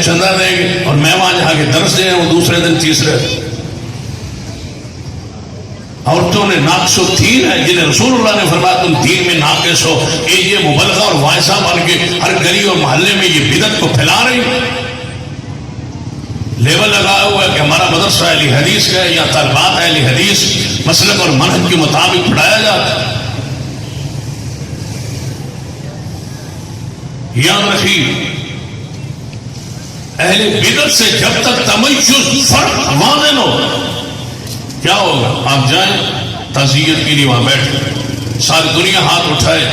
چندہ دیں گے اور میں وہاں جہاں کے درس دیں وہ دوسرے دن تیسرے عورتوں نے ناقص و تین ہے جنہیں رسول اللہ نے فرمایا تم دین میں ناقص ہو یہ مبلغہ اور وائسہ بن کے ہر گلی اور محلے میں یہ بدعت کو پھیلا رہی لیبل لگایا ہوا ہے کہ ہمارا مدرسہ اہل حدیث کا ہے یا طالبات اہل حدیث مسلک اور منہج کے مطابق پڑھایا جاتا ہے. یاد رکھیے اہل بدعت سے جب تک تمیز فرق واضح نہ ہو کیا ہوگا. آپ جائیں تعزیت کے لیے وہاں بیٹھے ساری دنیا ہاتھ اٹھائے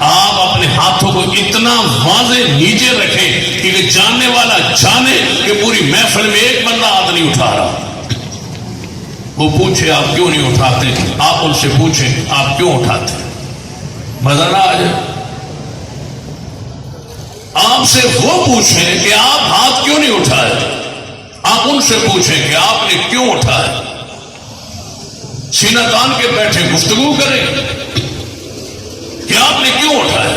آپ اپنے ہاتھوں کو اتنا واضح نیچے رکھیں کہ جاننے والا جانے کہ پوری محفل میں ایک بندہ ہاتھ نہیں اٹھا رہا. وہ پوچھے آپ کیوں نہیں اٹھاتے آپ ان سے پوچھیں آپ کیوں اٹھاتے مزہ نہ آ جائے. آپ سے وہ پوچھیں کہ آپ ہاتھ کیوں نہیں اٹھائے آپ ان سے پوچھیں کہ آپ نے کیوں اٹھائے. سینہ تان کے بیٹھے گفتگو کریں کہ آپ نے کیوں اٹھایا.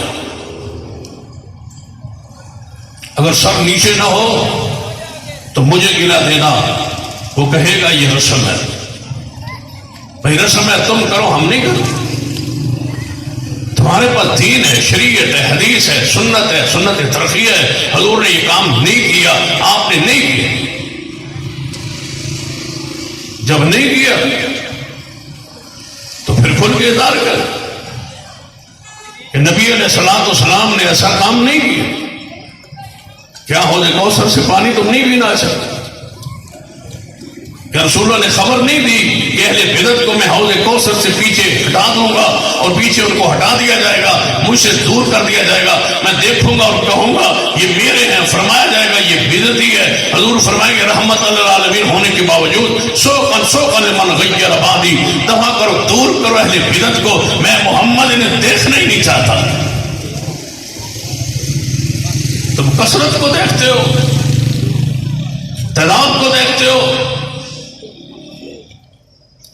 اگر سر نیچے نہ ہو تو مجھے گلا دینا وہ کہے گا یہ رسم ہے. بھائی رسم ہے تم کرو ہم نہیں کرتے. تمہارے پاس دین ہے شریعت ہے حدیث ہے سنت ترقی ہے. حضور نے یہ کام نہیں کیا آپ نے نہیں کیا. جب نہیں کیا تو پھر کھل کے اظہار کر کہ نبی علیہ الصلوۃ والسلام نے ایسا کام نہیں کیا. کیا حوض کوثر سے پانی تم نہیں پینا چاہتے کہ رسول اللہ نے خبر نہیں دی کہ اہل بدعت کو میں حوض کوثر سے پیچھے ہٹا دوں گا اور پیچھے ان کو ہٹا دیا جائے گا مجھ سے دور کر دیا جائے گا. میں دیکھوں گا اور کہوں گا یہ میرے ہیں فرمایا جائے گا یہ بدعتی ہے. حضور فرمائیں گے رحمت للعالمین ہونے کے باوجود سوقن لمن غیر آبادی دفع کرو دور کرو اہل بدعت کو میں محمد انہیں دیکھنا ہی نہیں چاہتا. تم کثرت کو دیکھتے ہو تعداد کو دیکھتے ہو.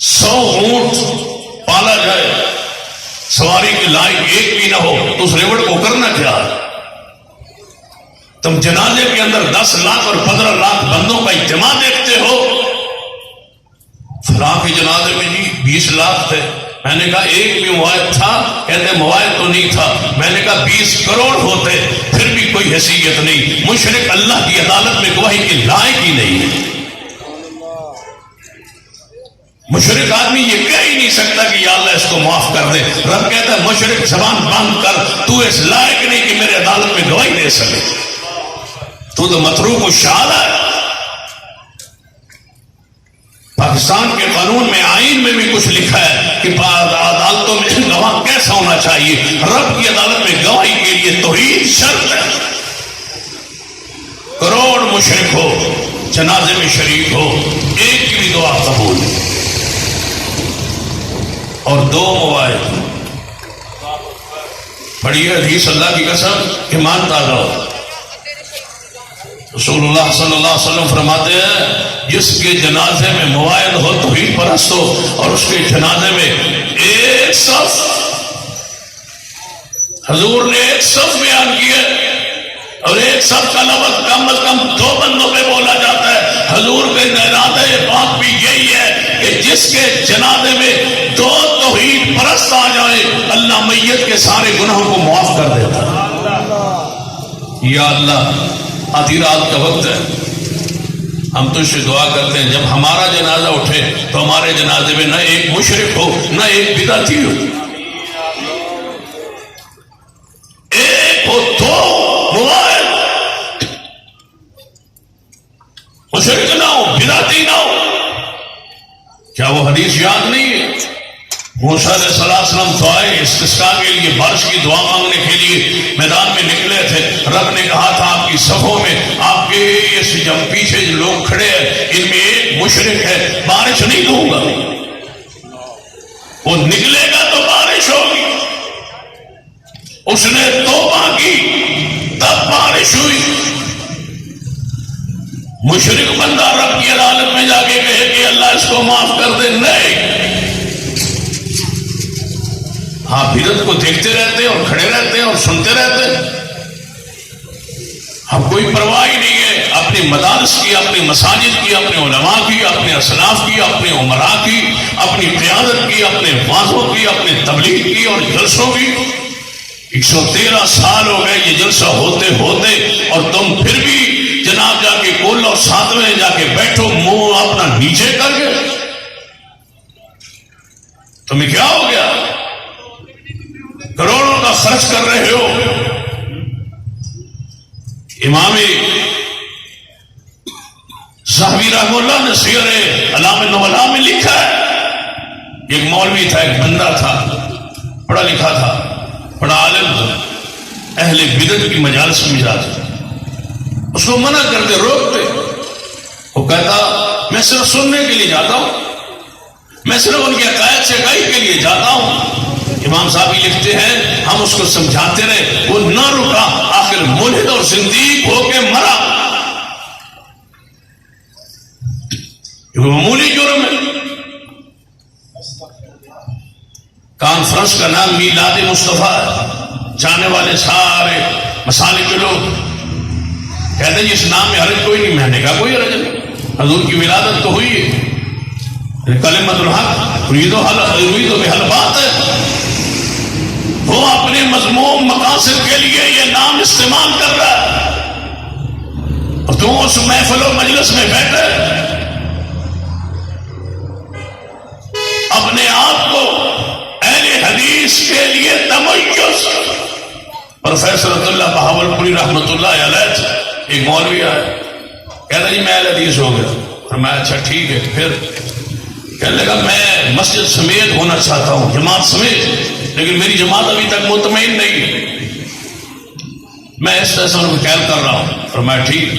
100 اونٹ پالا جائے سواری کے لائق ایک بھی نہ ہو تو اس ریوڑ کو کرنا کیا ہے. تم جنازے کے اندر 10 لاکھ اور 15 لاکھ بندوں کا اجتماع دیکھتے ہو. فلاں کے جنازے میں جی 20 لاکھ تھے. میں نے کہا ایک بھی موبائل تھا کہتے موبائل تو نہیں تھا. میں نے کہا 20 کروڑ ہوتے پھر بھی کوئی حیثیت نہیں. مشرک اللہ کی عدالت میں گواہی کے لائق ہی نہیں ہے. مشرک آدمی یہ کہہ ہی نہیں سکتا کہ یا اللہ اس کو معاف کر دے. رب کہتا ہے مشرک زبان بند کر تو اس لائق نہیں کہ میرے عدالت میں گواہی دے سکے. تو متروک و شہادہ ہے. پاکستان کے قانون میں آئین میں بھی کچھ لکھا ہے کہ عدالتوں میں گواہ کیسا ہونا چاہیے. رب کی عدالت میں گواہی کے لیے توحید شرط ہے. کروڑ مشرک ہو جنازے میں شریک ہو ایک کی بھی دعا قبول ہے. اور 2 موبائل پڑھی ہے حدیث اللہ کی قسم ایمان تازہ ہو. رسول اللہ صلی اللہ علیہ وسلم فرماتے ہیں جس کے جنازے میں موبائل ہو توحید پرست ہو اور اس کے جنازے میں ایک صف حضور نے ایک صف بیان کیا اور ایک صف کا لفظ کم از کم 2 بندوں پہ بولا جاتا ہے. حضور کے ارادہ بات بھی یہی ہے کہ جس کے جنازے میں 2 توحید پرست آ جائے اللہ میت کے سارے گناہوں کو معاف کر دیتا ہے. یا اللہ آدھی رات کا وقت ہے ہم تو سے دعا کرتے ہیں جب ہمارا جنازہ اٹھے تو ہمارے جنازے میں نہ ایک مشرک ہو نہ ایک بدعتی ہو. ایک ہو 2 موبائل مشرک نہ ہو بدعتی نہ ہو. کیا وہ حدیث یاد نہیں ہے؟ موسیٰ علیہ السلام دعائے استسقاء کے لیے بارش کی دعا مانگنے کے لیے میدان میں نکلے تھے. رب نے کہا تھا آپ کی صفوں میں آپ کے جب پیچھے جو لوگ کھڑے ہیں ان میں ایک مشرک ہے بارش نہیں دوں گا. وہ نکلے گا تو بارش ہوگی. اس نے توبہ کی تب بارش ہوئی. مشرک بندہ رب کی عدالت میں جا کے کہے کہ اللہ اس کو معاف کر دے نہیں. ہاں بدعت کو دیکھتے رہتے ہیں اور کھڑے رہتے ہیں اور سنتے رہتے ہیں. اب کوئی پرواہ ہی نہیں ہے. اب مدارس کی، اپنے مساجد کی، اپنے علماء کی، اپنے اسلاف کی، اپنے عمراء کی، اپنی قیادت کی، اپنے واضحوں کی، اپنے تبلیغ کی اور جلسوں کی. 113 سال ہو گئے یہ جلسہ ہوتے ہوتے، اور تم پھر بھی جناب جا کے کول اور ساتھ میں جا کے بیٹھو منہ اپنا نیچے کر کے. تمہیں کیا ہو گیا؟ کروڑوں کا خرچ کر رہے ہو. امام صحابی رحمہ اللہ نے سیر اعلام النبلاء میں لکھا ہے، ایک مولوی تھا، ایک بندہ تھا، پڑھا لکھا تھا، بڑا عالم تھا، اہل بدعت کی مجالس میں جاتا، اس کو منع کرتے، روکتے. وہ کہتا میں صرف سننے کے لیے جاتا ہوں، میں صرف ان کے عقائد سے آگاہی کے لیے جاتا ہوں. امام صاحب لکھتے ہیں ہم اس کو سمجھاتے رہے، وہ نہ رکا، آخر ملحد اور زندیق ہو کے مرا. یہ معمولی جرم ہے. کانفرنس کا نام میلاد مصطفیٰ ہے، جانے والے سارے مسالے کے لوگ کہتے ہیں اس نام میں حرج کوئی نہیں. میں نے کہا کوئی حرج نہیں، حضور کی ولادت تو ہوئی ہے، کلمۃ الحق یرید بحل بات ہے. وہ اپنے مذموم مقاصد کے لیے یہ نام استعمال کر رہا ہے، اور تم اس محفل و مجلس میں بیٹھے اپنے آپ کو اہل حدیث کے لیے تمیز. پروفیسر عبداللہ بہاول پوری رحمۃ اللہ علیہ ایک مولوی آیا، کہتا جی میں اہل حدیث ہو گیا. اور میں اچھا ٹھیک ہے. پھر کہنے لگا میں مسجد سمیت ہونا چاہتا ہوں، جماعت سمیت، لیکن میری جماعت ابھی تک مطمئن نہیں ہے، میں اس طرح سے ان کو خیال کر رہا ہوں. اور میں ٹھیک،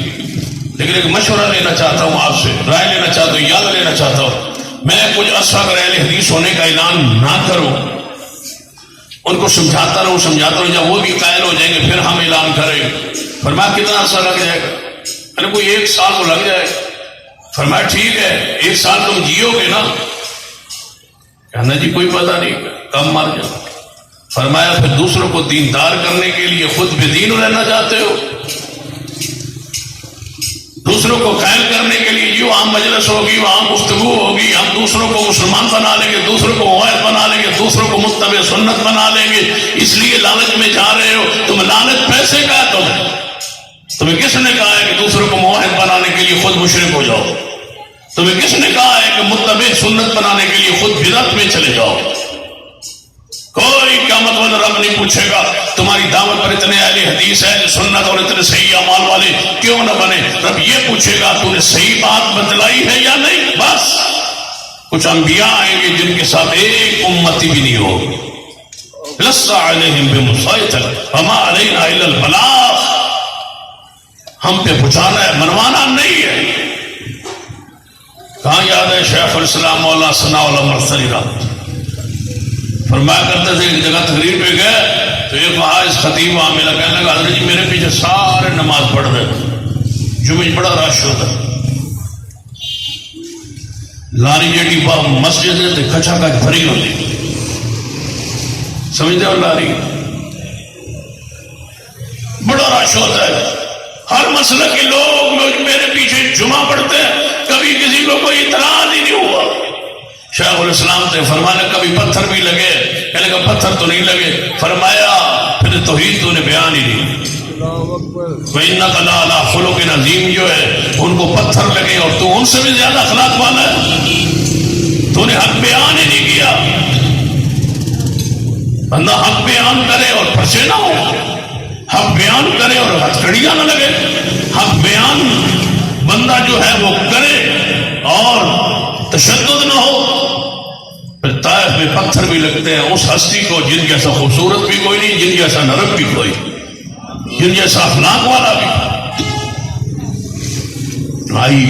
لیکن ایک مشورہ لینا چاہتا ہوں آپ سے، رائے لینا چاہتا ہوں، یاد لینا چاہتا ہوں. میں کچھ عرصہ اگر اہل حدیث ہونے کا اعلان نہ کروں، ان کو سمجھاتا رہوں جب وہ بھی قائل ہو جائیں گے پھر ہم اعلان کریں. فرمایا کتنا عرصہ لگ جائے گا؟ میں نے کوئی 1 سال کو لگ جائے گا. فرمایا ٹھیک ہے 1 سال تم جیو گے نا؟ کہنا جی کوئی پتہ نہیں، کم مر جاؤ. فرمایا پھر دوسروں کو دیندار کرنے کے لیے خود بے دین رہنا چاہتے ہو؟ دوسروں کو قائل کرنے کے لیے جو عام مجلس ہوگی، وہاں گفتگو ہوگی، ہم دوسروں کو مسلمان بنا لیں گے، دوسروں کو موحد بنا لیں گے، دوسروں کو متبع سنت بنا لیں گے، اس لیے لالچ میں جا رہے ہو. تم لالچ پیسے کا ہے. تمہیں کس نے کہا ہے کہ دوسروں کو موحد بنانے کے لیے خود مشرک ہو جاؤ؟ تمہیں کس نے کہا ہے کہ متبع سنت بنانے کے لیے خود بدعت میں چلے جاؤ؟ کوئی قیامت والا رب نہیں پوچھے گا تمہاری دعوت پر اتنے اہل حدیث ہے سنت اور اتنے صحیح اعمال والے کیوں نہ بنے. رب یہ پوچھے گا تو نے صحیح بات بتلائی ہے یا نہیں. بس کچھ انبیاء آئیں گے جن کے ساتھ ایک امتی بھی نہیں ہوگی. لست علیہم بمسیطر وما علینا الا البلاغ. ہم پہ پہنچانا ہے، منوانا نہیں ہے. کہاں یاد ہے شیخ الاسلام مولانا ثناء اللہ مرسلی رحمۃ فرمایا کرتے تھے ایک جگہ تقریر پہ گئے تو ایک وہاں خطیب وہاں ملا، کہنے لگا حضرت جی میرے پیچھے سارے نماز پڑھ رہے جمعہ بڑا رش ہوتا ہے، لاری جیٹی مسجد ہے تو کچا کچ بھری ہوتی، سمجھتے ہو؟ لاری بڑا رش ہوتا ہے، ہر مسئلہ کے لوگ میرے پیچھے جمعہ پڑھتے ہیں، کبھی کسی کو کوئی اعتراض ہی نہیں ہوا. شیخ الاسلام سے فرمانے کبھی پتھر بھی لگے، کہنے کا پتھر تو نہیں لگے. فرمایا پھر توحید تو نے بیان ہی نہیں. وَإِنَّكَ لَعَلَىٰ خُلُقٍ عَظِيمٍ جو ہے ان کو پتھر لگے اور تو ان سے بھی زیادہ اخلاق والا ہے. تو نے حق بیان ہی نہیں کیا. بندہ حق بیان کرے اور پھنسے نہ ہو، حق بیان کرے اور ہتھکڑیاں نہ لگے. حق بیان بندہ جو ہے وہ کرے اور تشدد نہ ہو. پھر طائف میں پتھر بھی لگتے ہیں اس ہستی کو جن جیسا خوبصورت بھی کوئی نہیں، جن جیسا نرم بھی کوئی، جن جیسا اخلاق والا بھی. بھائی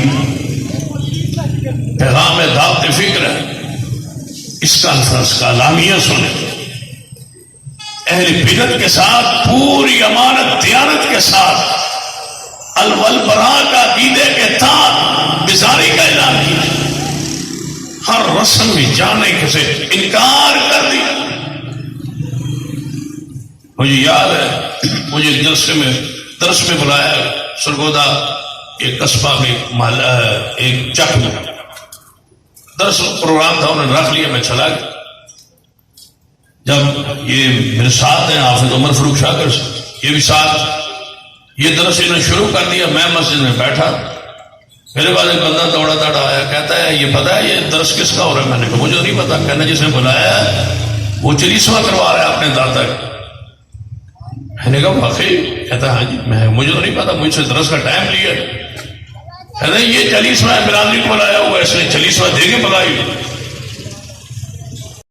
پیغام دعوت فکر ہے، اس کانفرنس کا اعلامیہ سنیں. اہل بدعت کے ساتھ پوری امانت دیانت کے ساتھ الولبراء کا عقیدے کے تحت بیزاری کا اعلان کیا. ہر رسم میں جانے سے انکار کر دیا. مجھے یاد ہے مجھے جلسے میں درس میں بلایا سرگودا ایک قصبہ میں محلہ ایک چک میں درس پروگرام تھا، انہوں نے رکھ لیا، میں چلا گیا. جب یہ میرے ساتھ ہیں حافظ عمر فاروق شاکر، یہ بھی ساتھ، یہ درس انہوں نے شروع کر دیا، میں مسجد میں بیٹھا، میرے بعد ایک بندہ دوڑا دوڑا آیا، کہتا ہے یہ پتا ہے یہ درس کس کا ہو رہا ہے؟ میں نے کہا مجھے نہیں پتا. کہنا جس نے بلایا ہے وہ 40واں کروا رہا ہے اپنے دادا کا. میں نے کہا واقعی؟ کہتا ہے ہاں جی. میں مجھے تو نہیں پتا، مجھ سے درس کا ٹائم لیا. کہتا ہے یہ 40واں برادری کو بلایا ہوا، اس نے 40واں دے کے بلائی.